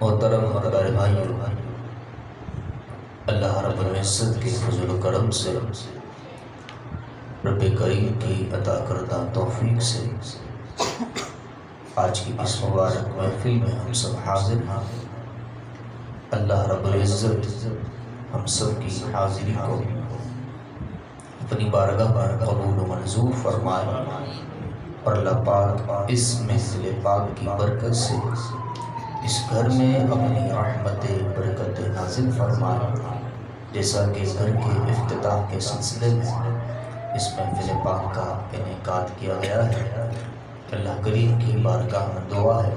محترم اور پیارے بھائیوں، اللہ رب العزت کے فضل و کرم سے، رب کریم کی عطا کردہ توفیق سے آج کی اس مبارک محفل میں ہم سب حاضر ہیں۔ اللہ رب العزت ہم سب کی حاضری کو اپنی بارگاہ میں قبول و منظور فرمائے، اور اللہ پاک اس محفل پاک کی برکت سے اس گھر میں اپنی رحمت برکت نازل فرمائے، جیسا کہ گھر کے افتتاح کے سلسلے میں اس محفل پاک کا انعقاد کیا گیا ہے۔ اللہ کریم کی بارگاہ میں دعا ہے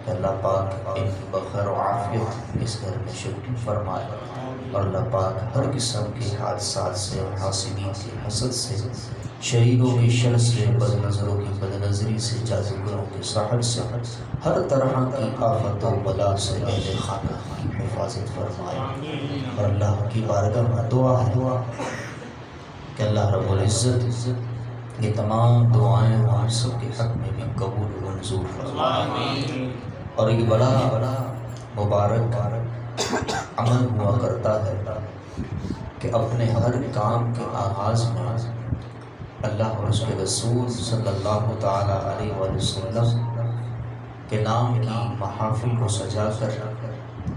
کہ اللہ پاک ان کی بخیر و عافیت اس گھر میں شکر فرمائے، اور اللہ پاک ہر قسم کے حادثات سے، حاسدین کے حسد سے، شریروں کی شر سے، بد نظروں کی بد نظری سے، جادوگروں کے سحر سے، ہر طرح کی آفت و بلا سے اہل خانہ کی حفاظت فرمائے۔ اور اللہ کی بارگاہ میں دعا ہے کہ اللہ رب العزت یہ تمام دعائیں ہم سب کے حق میں بھی قبول و منظور فرمائے۔ اور یہ بڑا مبارک عمل ہوا کرتا ہے کہ اپنے ہر کام کے آغاز میں اللہ اور اس کے رسول صلی اللہ تعالی علیہ وسلم کے نام کی محافل کو سجا کر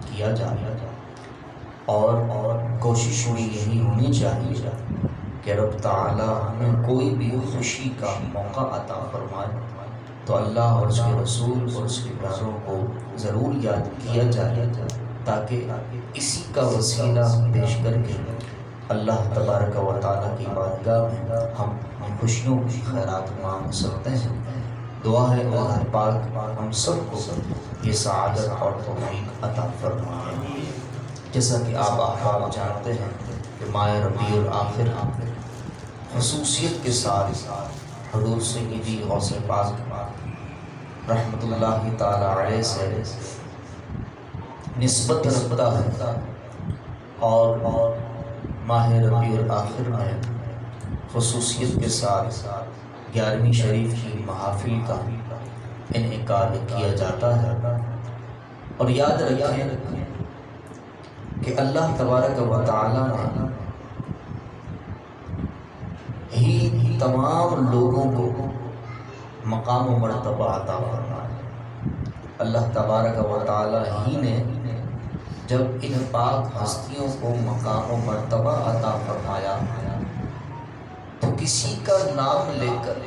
کیا جائے، اور کوشش بھی یہی ہونی چاہیے کہ رب تعالی ہمیں کوئی بھی خوشی کا موقع عطا فرمائے تو اللہ اور اس کے رسول اور اس کے پیاروں کو ضرور یاد کیا جائے، تاکہ اسی کا وسیلہ پیش کر کے اللہ تبارک و تعالیٰ کی بارگاہ میں ہم خوشیوں کی خیرات مانگ سکتے ہیں۔ دعا ہے اللہ پاک ہم سب کو یہ سعادت اور توفیق عطا فرمائے۔ جیسا کہ آپ احباب جانتے ہیں کہ ماہ ربیع الاخر خصوصیت کے ساتھ حضور سیدی غوث پاک رحمت اللہ تعالی علیہ سے نسبت رکھتا ہے، اور ماہ ربیع الاخر میں خصوصیت کے ساتھ 11ویں شریف کی محافل کا انعقاد کیا جاتا ہے۔ اور یاد رکھیں کہ اللہ تبارک و تعالی نے ہی تمام لوگوں کو مقام و مرتبہ عطا فرمایا۔ اللہ تبارک و تعالی ہی نے جب ان پاک ہستیوں کو مقام و مرتبہ عطا فرمایا تو کسی کا نام لے کر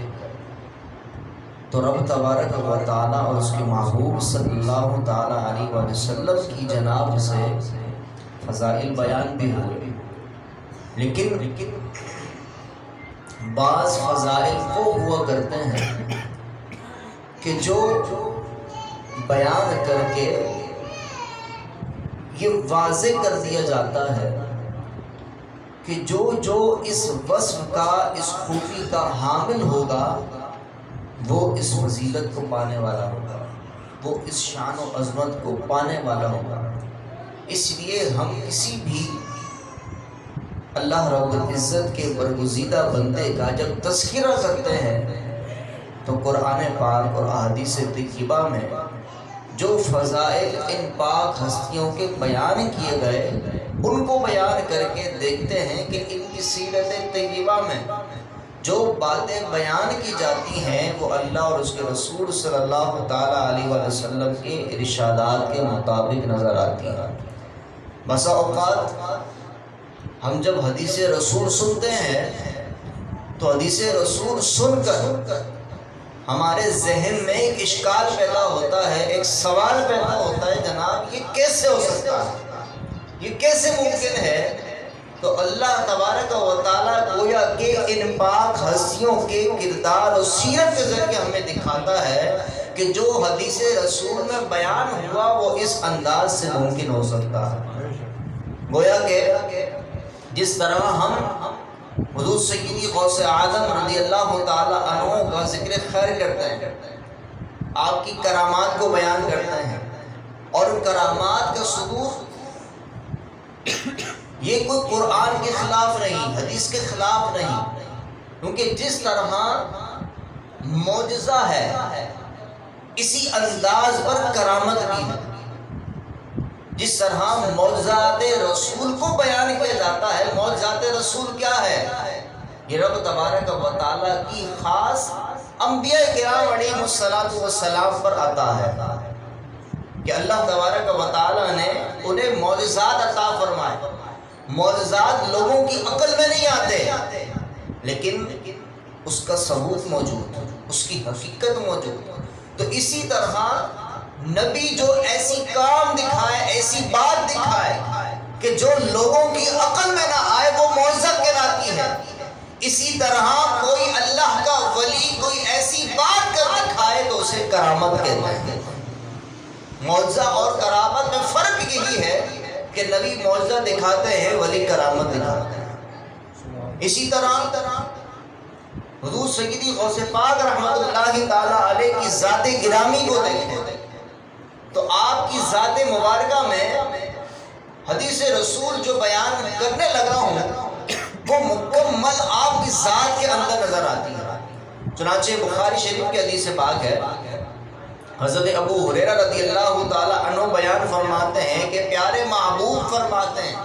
تو رب تبارک و تعالی اور اس کے محبوب صلی اللہ تعالی علیہ وسلم کی جناب سے فضائل بیان بھی ہوئے، لیکن بعض فضائل وہ ہوا کرتے ہیں کہ جو بیان کر کے یہ واضح کر دیا جاتا ہے کہ جو اس وصف کا، اس خوبی کا حامل ہوگا وہ اس فضیلت کو پانے والا ہوگا، وہ اس شان و عظمت کو پانے والا ہوگا۔ اس لیے ہم کسی بھی اللہ رب العزت کے برگزیدہ بندے کا جب تذکرہ کرتے ہیں تو قرآن پاک اور احادیث طیبہ میں جو فضائل ان پاک ہستیوں کے بیان کیے گئے ان کو بیان کر کے دیکھتے ہیں کہ ان کی سیرت طیبہ میں جو باتیں بیان کی جاتی ہیں وہ اللہ اور اس کے رسول صلی اللہ تعالی علیہ وسلم کے ارشادات کے مطابق نظر آتی ہیں۔ بسا اوقات ہم جب حدیث رسول سنتے ہیں تو حدیث رسول سن کر ہمارے ذہن میں ایک اشکال پیدا ہوتا ہے، ایک سوال پیدا ہوتا ہے، جناب یہ کیسے ہو سکتا ہے، یہ کیسے ممکن ہے؟ تو اللہ تبارک و تعالیٰ گویا کہ ان پاک ہستیوں کے کردار اور سیرت کے ذریعے ہمیں دکھاتا ہے کہ جو حدیث رسول میں بیان ہوا وہ اس انداز سے ممکن ہو سکتا ہے۔ گویا کہ جس طرح ہم حضور سیدی غوث اعظم رضی اللہ تعالی عنہ کا ذکر خیر کرتے ہیں، آپ کی کرامات کو بیان کرتے ہیں، اور کرامات کا صدور یہ کوئی قرآن کے خلاف نہیں، حدیث کے خلاف نہیں، کیونکہ جس طرح معجزہ ہے اسی انداز پر کرامت بھی ہے۔ جس طرح معجزات رسول کو بیان کیا جاتا ہے، معجزات رسول کیا ہے؟ یہ رب تبارک و تعالیٰ کی خاص انبیاء کرام علیہ السلام پر عطا ہے کہ اللہ تبارک و تعالیٰ نے انہیں معجزات عطا فرمائے۔ معجزات لوگوں کی عقل میں نہیں آتے، لیکن اس کا ثبوت موجود، اس کی حقیقت موجود۔ تو اسی طرح نبی جو ایسی کام دکھائے، ایسی بات دکھائے کہ جو لوگوں کی عقل میں نہ آئے، وہ معجزہ کہلاتی ہے۔ اسی طرح کوئی اللہ کا ولی کوئی ایسی بات کر دکھائے تو اسے کرامت کہتے ہیں۔ معجزہ اور کرامت میں فرق یہی ہے کہ نبی معجزہ دکھاتے ہیں، ولی کرامت دکھاتے ہیں۔ اسی طرح حضور سیدی غوث پاک رحمت اللہ تعالی علیہ کی ذات گرامی کو دیکھیں تو آپ کی ذات مبارکہ میں حدیث رسول جو بیان کرنے لگا ہوں وہ مکمل آپ کی ذات کے اندر نظر آتی ہے۔ چنانچہ بخاری شریف کی حدیث پاک ہے، حضرت ابو ہریرہ رضی اللہ تعالی عنہ بیان فرماتے ہیں کہ پیارے محبوب فرماتے ہیں،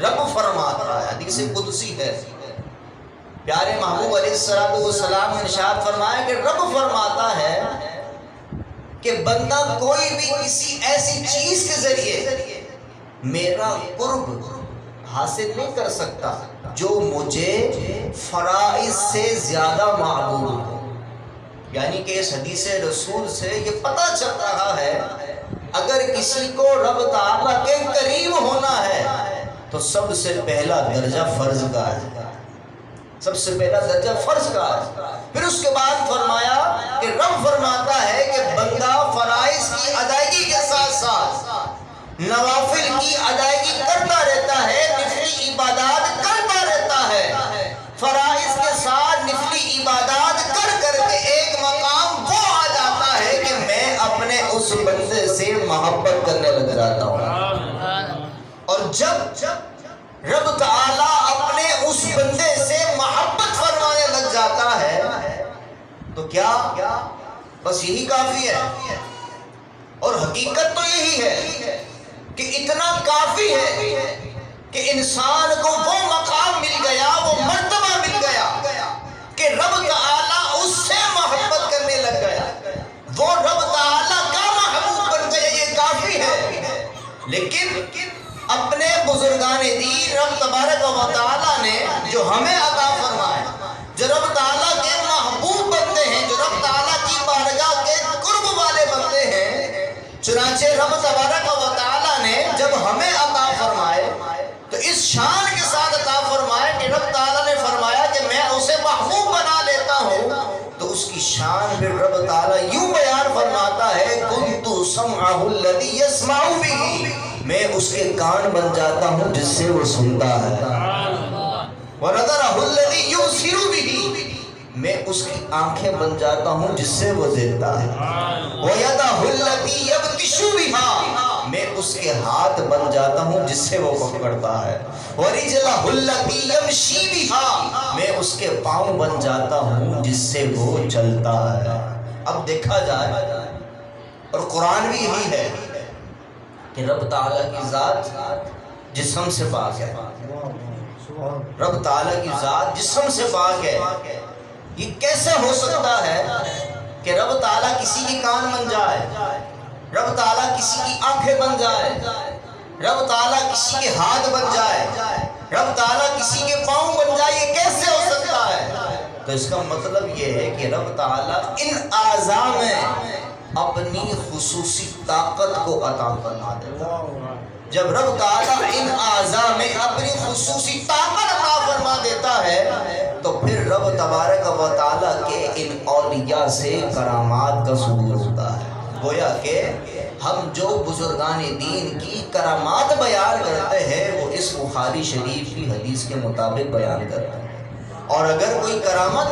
رب فرماتا ہے، حدیث قدسی ہے، پیارے محبوب علیہ السلام نے ارشاد فرمایا کہ رب فرماتا ہے کہ بندہ کوئی بھی کسی ایسی چیز کے ذریعے میرا قرب حاصل نہیں کر سکتا جو مجھے فرائض سے زیادہ محبوب ہو۔ یعنی کہ اس حدیث رسول سے یہ پتہ چل رہا ہے اگر کسی کو رب تعالیٰ کے قریب ہونا ہے تو سب سے پہلا درجہ فرض کا ہے، سب سے پہلا درجہ فرض کا ہے۔ پھر اس کے بعد فرمایا کہ رب فرماتا ہے کہ بندہ فرائض کی ادائیگی کے ساتھ ساتھ نوافل کی ادائیگی کرتا رہتا ہے، نفلی عبادات کرتا رہتا ہے۔ فرائض کے ساتھ نفلی عبادات کر کر کے ایک مقام وہ آ جاتا ہے کہ میں اپنے اس بندے سے محبت کرنے لگ جاتا ہوں۔ اور جب رب تعالیٰ اپنے اس بندے سے محبت فرمانے لگ جاتا ہے تو کیا بس یہی کافی ہے؟ اور حقیقت تو یہی ہے کہ اتنا کافی ہے کہ انسان کو وہ مقام مل گیا، وہ مرتبہ مل گیا کہ رب تعالیٰ اس سے محبت کرنے لگ گیا، وہ رب تعالیٰ کا محبوب بن گیا، یہ کافی ہے۔ لیکن اپنے بزرگان دین رب تبارک و تعالیٰ نے جو ہمیں عطا فرمائے، جو رب تعالیٰ کے محبوب بنتے ہیں، جو رب تعالیٰ کی بارگاہ کے قرب والے بنتے ہیں، چنانچہ رب تبارک و تعالیٰ نے جب ہمیں عطا فرمائے تو اس شان کے ساتھ عطا فرمائے کہ رب تعالیٰ نے فرمایا کہ میں اسے محبوب بنا لیتا ہوں، تو اس کی شان پھر رب تعالیٰ یوں بیان فرماتا ہے كُنْتُ سَمْعَهُ الَّذِي يَسْمَعُ بِهِ، میں اس کے کان بن جاتا ہوں جس سے وہ سنتا ہے، وَنَظَرَهُ الَّذِي يُبْصِرُ بِهِ، میں اس کی آنکھیں بن جاتا ہوں جس سے وہ دیکھتا ہے، وَيَدَهُ الَّتِي يَبْطِشُ بِهَا، میں اس کے ہاتھ بن جاتا ہوں جس سے وہ پکڑتا ہے، وَرِجْلَهُ الَّتِي يَمْشِي بِهَا، میں اس کے پاؤں بن جاتا ہوں جس سے وہ چلتا ہے۔ اب دیکھا جائے اور قرآن بھی یہی ہے کہ رب تعالیٰ کی ذات جسم سے پاک ہے، رب تعالیٰ کی ذات جسم سے پاک ہے۔ یہ کیسے ہو سکتا ہے کہ رب تعالیٰ کسی کی کان بن جائے، رب تعالیٰ کسی کی آنکھیں بن جائے، رب تعالیٰ کسی کے ہاتھ بن جائے، رب تعالیٰ کسی کے پاؤں بن جائے؟ یہ کیسے ہو سکتا ہے؟ تو اس کا مطلب یہ ہے کہ رب تعالیٰ ان اعضاء میں اپنی خصوصی طاقت کو عطا فرما دیتا ہے۔ جب رب تعالیٰ ان اعضاء میں اپنی خصوصی طاقت عطا فرما دیتا ہے تو پھر رب تبارک و تعالیٰ کے ان اولیاء سے کرامات کا ظہور ہوتا ہے۔ گویا کہ ہم جو بزرگان دین کی کرامات بیان کرتے ہیں وہ اس بخاری شریف کی حدیث کے مطابق بیان کرتے ہیں، اور اگر کوئی کرامت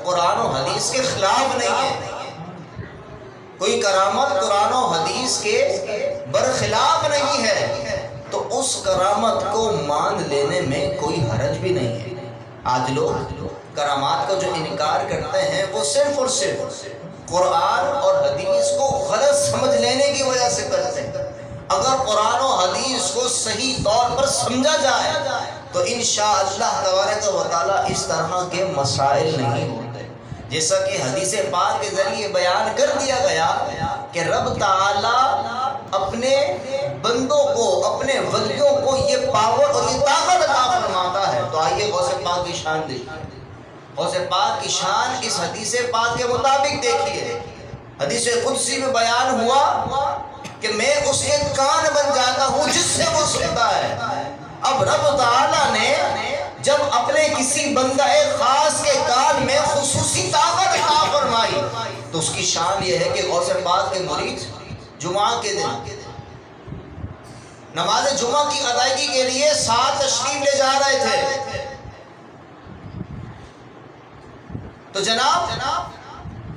قرآن و حدیث کے خلاف نہیں ہے، کوئی کرامت قرآن و حدیث کے برخلاف نہیں ہے، تو اس کرامت کو مان لینے میں کوئی حرج بھی نہیں ہے۔ آج لوگ کرامات کو جو انکار کرتے ہیں وہ صرف اور صرف قرآن اور حدیث کو غلط سمجھ لینے کی وجہ سے کرتے ہیں۔ اگر قرآن و حدیث کو صحیح طور پر سمجھا جائے تو انشاءاللہ تبارک و تعالی اس طرح کے مسائل نہیں ہوتے. جیسا کہ حدیث پاک کے ذریعے بیان کر دیا گیا کہ رب تعالی اپنے بندوں کو، اپنے ولیوں کو یہ پاور اور یہ طاقت عطا فرماتا ہے. تو آئیے غوث پاک کی شان دیکھیے. غوث پاک کی شان اس حدیث پاک کے مطابق دیکھیے. حدیث قدسی میں بیان ہوا کہ میں اس کے کان بن جاتا ہوں جس سے وہ سنتا ہے. اب رب تعالیٰ نے جب اپنے کسی بندہ خاص کے کان میں خصوصی طاقت عطا فرمائی تو اس کی شان یہ ہے کہ غوث پاک کے مرید جمعہ کے دن نماز جمعہ کی ادائیگی کے لیے ساتھ تشریف لے جا رہے تھے. تو جناب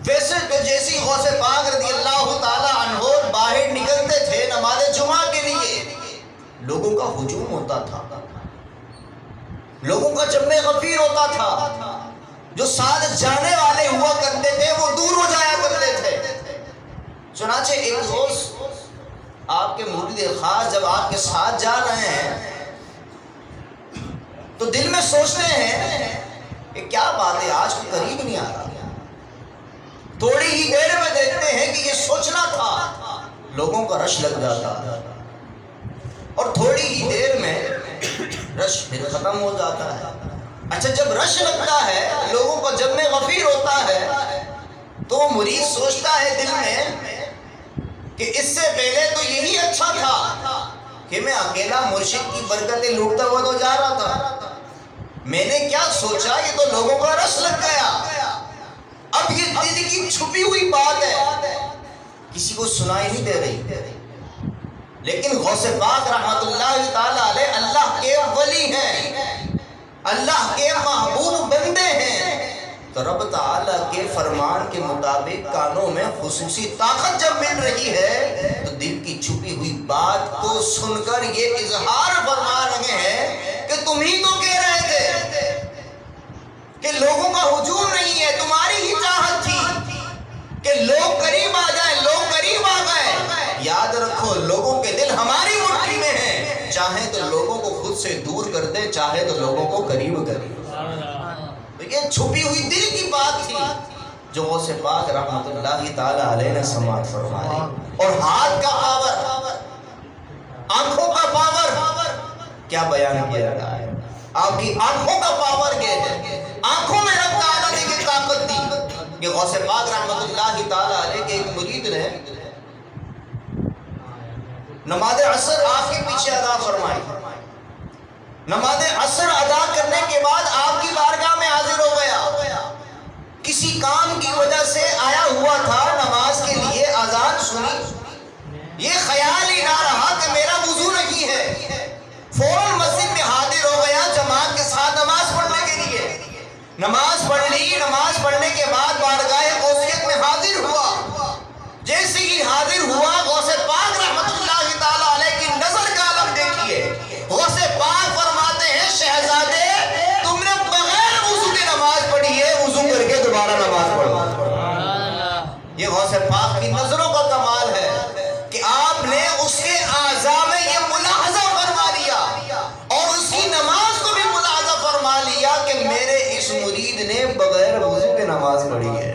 ویسے تو جیسی غوث پاک رضی اللہ تعالی عنہ باہر نکلتے تھے نماز جمعہ کے لیے، لوگوں کا ہجوم ہوتا تھا، لوگوں کا جمع غفیر ہوتا تھا. جو ساتھ جانے والے ہوا کرتے تھے وہ دور ہو جایا کرتے تھے. چنانچہ ایک روز آپ کے مرید خاص جب آپ کے ساتھ جا رہے ہیں تو دل میں سوچتے ہیں کہ کیا بات ہے آج کوئی قریب نہیں آ رہا. تھوڑی ہی دیر میں دیکھتے ہیں کہ یہ سوچنا تھا، لوگوں کا رش لگ جاتا ہے اور تھوڑی ہی دیر میں رش پھر ختم ہو جاتا ہے. اچھا جب رش لگتا ہے، لوگوں کا جمع غفیر ہوتا ہے تو مرید سوچتا ہے دل میں کہ اس سے پہلے تو یہی اچھا تھا کہ میں اکیلا مرشد کی برکتیں لوٹتا ہوا تو جا رہا تھا. میں نے کیا سوچا یہ تو لوگوں کا رش لگ گیا. اب یہ دل کی چھپی ہوئی بات ہے، کسی کو سنائی نہیں دے رہی. لیکن غوث پاک رحمت اللہ تعالی علیہ اللہ کے ولی ہیں، اللہ کے محبوب بندے ہیں. تو رب تعالی کے فرمان کے مطابق کانوں میں خصوصی طاقت جب مل رہی ہے تو دل کی چھپی ہوئی بات کو سن کر یہ اظہار فرما رہے ہیں کہ تم ہی تو کہہ رہے تھے کہ لوگوں کا ہجوم نہیں ہے، تمہاری ہی چاہت تھی کہ لوگ قریب آ جائیں، لوگ قریب آ گئے. یاد رکھو لوگوں کے دل ہماری مٹھی میں ہیں، چاہے تو لوگوں کو خود سے دور کر دے، چاہے تو لوگوں کو قریب کر دے. تو یہ چھپی ہوئی دل کی بات تھی جو غوث پاک رحمت اللہ تعالی علیہ نے سماعت فرمائی. اور ہاتھ کا پاور، آنکھوں کا پاور کیا بیان کیا رہا ہے. آپ کی آنکھوں کا پاور کیا ہے، آنکھوں میں رب تعالیٰ نے یہ طاقت دی کہ غوث پاک رحمت اللہ تعالی علیہ کے ایک مرید نے نماز عصر آپ کے پیچھے ادا فرمائی. نماز عصر ادا کرنے کے بعد آپ کی بارگاہ میں حاضر ہو گیا. کسی کام کی وجہ سے آیا ہوا تھا، نماز کے لیے اذان سنی، یہ خیال ہی نہ رہا کہ میرا وضو نہیں ہے، فوراً مسجد میں حاضر ہو گیا جماعت کے ساتھ نماز پڑھنے کے لیے. نماز پڑھ لی، نماز پڑھنے کے بعد بارگاہ غوثیت میں حاضر ہوا. جیسے ہی حاضر ہوا غوث پاک رحمت اللہ تعالی علیہ کی نظر کا عالم دیکھیے. غوث پاک فرماتے ہیں شہزادے تم نے بغیر وضو کے نماز پڑھی ہے، وضو کر کے دوبارہ نماز پڑھو. یہ غوث پاک کی نظروں کا کمال ہے کہ آپ نے اس کے اعضاء میں یہ ملاحظہ فرما لیا اور اس کی نماز کو بھی ملاحظہ فرما لیا کہ میرے اس مرید نے بغیر وضو کے نماز پڑھی ہے.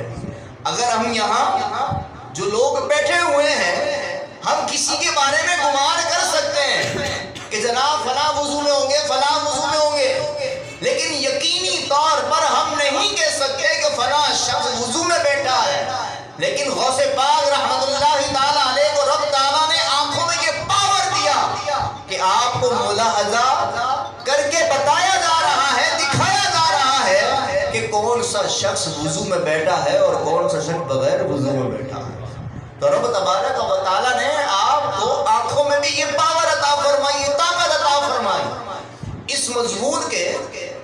اگر ہم یہاں جو لوگ بیٹھے ہوئے ہیں ہم کسی کے بارے میں گمان کر سکتے ہیں کہ جناب فلاں وضو میں ہوں گے، فلاں وضو میں ہوں گے، لیکن یقینی طور پر ہم نہیں کہہ سکتے کہ فلاں شخص وضو میں بیٹھا ہے. لیکن غوث پاک رحمت اللہ تعالی علیہ کو رب تعالیٰ نے آنکھوں میں یہ پاور دیا کہ آپ کو ملاحظہ کر کے بتایا جا رہا ہے، دکھایا جا رہا ہے کہ کون سا شخص وضو میں بیٹھا ہے اور کون سا شخص بغیر وضو میں بیٹھا ہے. تو رب تبارک و تعالیٰ نے آپ کو آنکھوں میں بھی یہ پاور عطا فرمائی، یہ طاقت عطا فرمائی. اس مضمون کے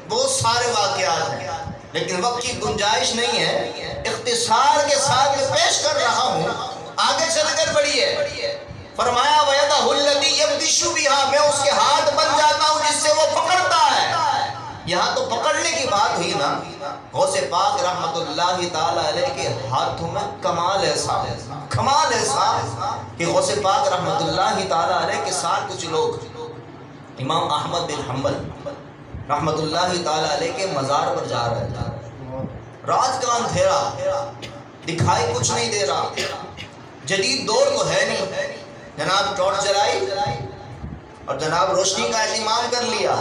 بہت سارے واقعات ہیں لیکن وقت کی گنجائش نہیں ہے، اختصار کے ساتھ میں پیش کر رہا ہوں. آگے چل کر پڑھیے. فرمایا وَيَدَهُ الَّتِي يَبْطِشُ بِهَا، میں اس کے ہاتھ بن جاتا ہوں جس سے وہ پکڑتا ہے. یہاں تو پکڑنے کی بات ہوئی نا، غوث پاک رحمت اللہ تعالی علیہ کے ہاتھوں میں کمال ایسا کہ غوث پاک رحمت اللہ تعالی علیہ کے ساتھ کچھ لوگ امام احمد بن حنبل رحمت اللہ تعالی علیہ کے مزار پر جا رہے تھے. رات کا اندھیرا، دکھائی کچھ نہیں دے رہا، جدید دور تو ہے نہیں. جناب ٹارچ جلائی اور جناب روشنی کا اہتمام کر لیا.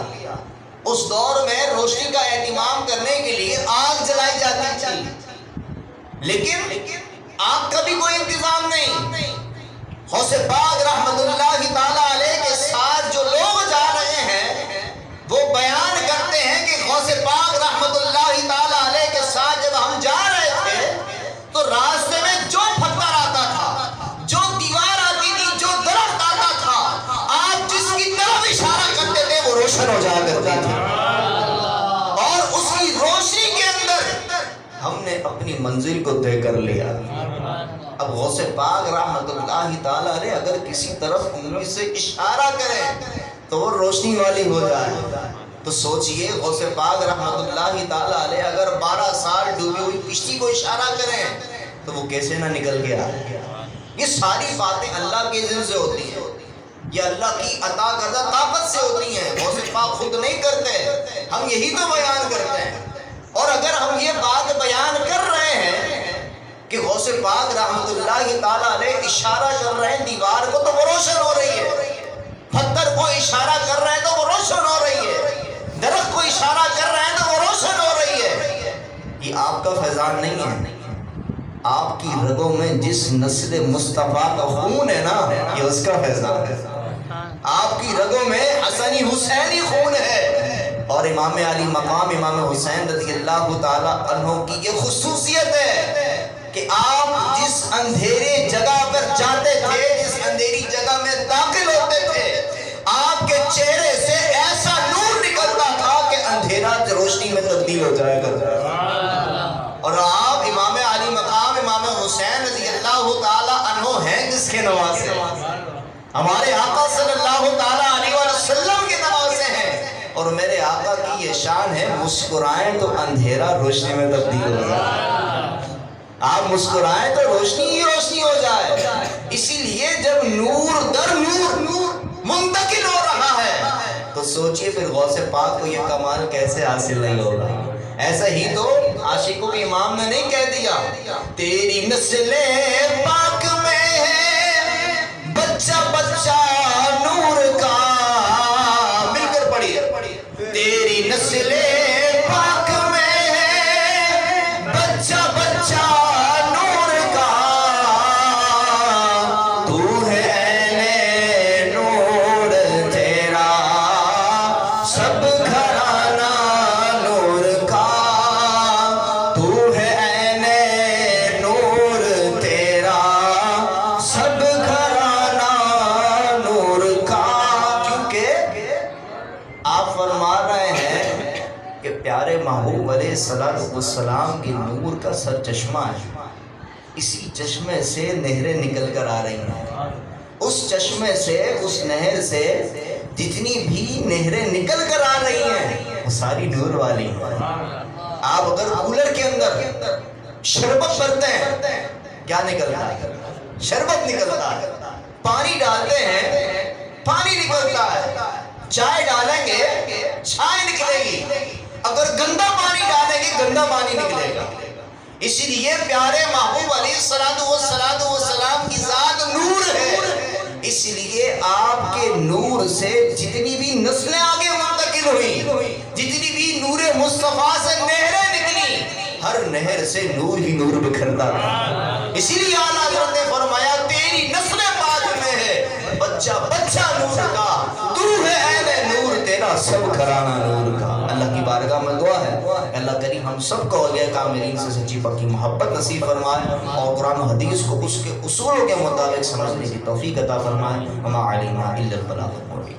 اس دور میں روشنی کا اہتمام کرنے کے لیے آگ جلائی جاتی تھی، لیکن آگ کا بھی کوئی انتظام نہیں. غوث پاک رحمت اللہ تعالی علیہ کے ساتھ جو لوگ جا رہے ہیں وہ بیان کرتے ہیں کہ غوث پاک رحمت اللہ تعالی علیہ کے ساتھ جب ہم جا رہے تھے تو راستے میں جو پتھر آتا تھا، جو دیوار آتی تھی، جو درخت آتا تھا، آپ جس کی طرف اشارہ کرتے تھے وہ روشن ہو جایا کرتی تھی. اور اس کی روشنی کے اندر ہم نے اپنی منزل کو طے کر لیا. اب غوث پاک رحمت اللہ تعالی علیہ اگر کسی طرف انگلی سے اشارہ کریں تو وہ روشنی والی ہو جائے. تو سوچئے غوث پاک رحمت اللہ تعالی علیہ اگر 12 سال ڈوبی ہوئی کشتی کو اشارہ کریں تو وہ کیسے نہ نکل گیا. یہ ساری باتیں اللہ کے اذن سے ہوتی ہیں، یہ اللہ کی عطا کردہ طاقت سے ہوتی ہیں. غوث پاک خود نہیں کرتے، ہم یہی تو بیان کرتے ہیں. اور اگر ہم یہ بات بیان کر رہے ہیں کہ غوث پاک رحمت اللہ تعالی علیہ اشارہ کر رہے ہیں دیوار کو تو وہ روشن ہو رہی ہے، پتھر کو اشارہ کر رہے ہیں تو وہ روشن ہو رہی ہے، درخت کو اشارہ کر رہے ہیں تو وہ روشن ہو رہی ہے. یہ آپ کا فیضان نہیں ہے، آپ کی رگوں میں جس نسل مصطفیٰ کا خون ہے نا یہ اس کا فیضان ہے. آپ کی رگوں میں حسنی حسینی خون ہے، اور امام علی مقام امام حسین رضی اللہ تعالی عنہ کی یہ خصوصیت ہے کہ آپ جس اندھیرے جگہ پر جاتے تھے، جس اندھیری جگہ میں داخل ہوتے تھے، آپ کے چہرے سے ایسا نور نکلتا تھا کہ اندھیرا روشنی میں تبدیل ہو جایا کرتا تھا. اور آپ امام علی مقام امام حسین رضی اللہ تعالی عنہ ہیں جس کے نواسے، ہمارے آقا صلی اللہ تعالی علیہ وسلم کے نواسے ہیں. اور میرے آقا کی یہ شان ہے، مسکرائیں تو اندھیرا روشنی میں تبدیل ہو جائے. آپ مسکرائیں تو روشنی ہی روشنی ہو جائے. اسی لیے جب نور در نور منتقل ہو رہا ہے تو سوچئے پھر غوث پاک کو یہ کمال کیسے حاصل نہیں ہوگا. ایسا ہی تو عاشقوں کے امام نے نہیں کہہ دیا تیری نسل پاک میں ہے بچہ بچہ نور کا. مل کر پڑھیے، تیری نسل پاک میں ہے بچہ بچہ نور کا. تو ہے عین نور تیرا سب گھرانہ نور کا. تو ہے عین نور تیرا سب گھرانہ نور کا. کیونکہ آپ فرما رہے ہیں کہ پیارے محبوب علیہ السلام کی نور کا سر چشمہ ہے، اسی چشمے سے نہریں نکل کر آ رہی ہیں. اس چشمے سے، اس نہر سے جتنی بھی نہریں نکل کر آ رہی ہیں وہ ساری نور والی ہیں. آپ اگر کولر کے اندر شربت بھرتے ہیں کیا نکلتا ہے؟ شربت نکلتا ہے. پانی ڈالتے ہیں پانی نکلتا ہے. چائے ڈالیں گے چائے نکلے گی. اگر گندا پانی ڈالیں گے گندا پانی نکلے گا. اسی لیے پیارے محبوب علیہ السلام کی ذات نور ہے. اس لیے آپ کے نور سے جتنی بھی نسلیں آگے منتقل ہوئی، جتنی بھی نور مصطفیٰ سے نہریں نکلی، ہر نہر سے نور ہی نور بکھرتا تھا. اسی لیے اعلیٰ حضرت نے فرمایا تیری نسل پاک میں ہے بچہ بچہ نور کا. تو ہے عین نور تیرا سب گھرانہ نور کا. اللہ کی بارگاہ میں دعا ہے اللہ کریم ہم سب کو اولیاء کاملین سے سچی پکی محبت نصیب فرمائے اور قرآن و حدیث کو اس کے اصولوں کے مطابق سمجھنے کی توفیق عطا فرمائے. وما علینا الا البلاغ المبین.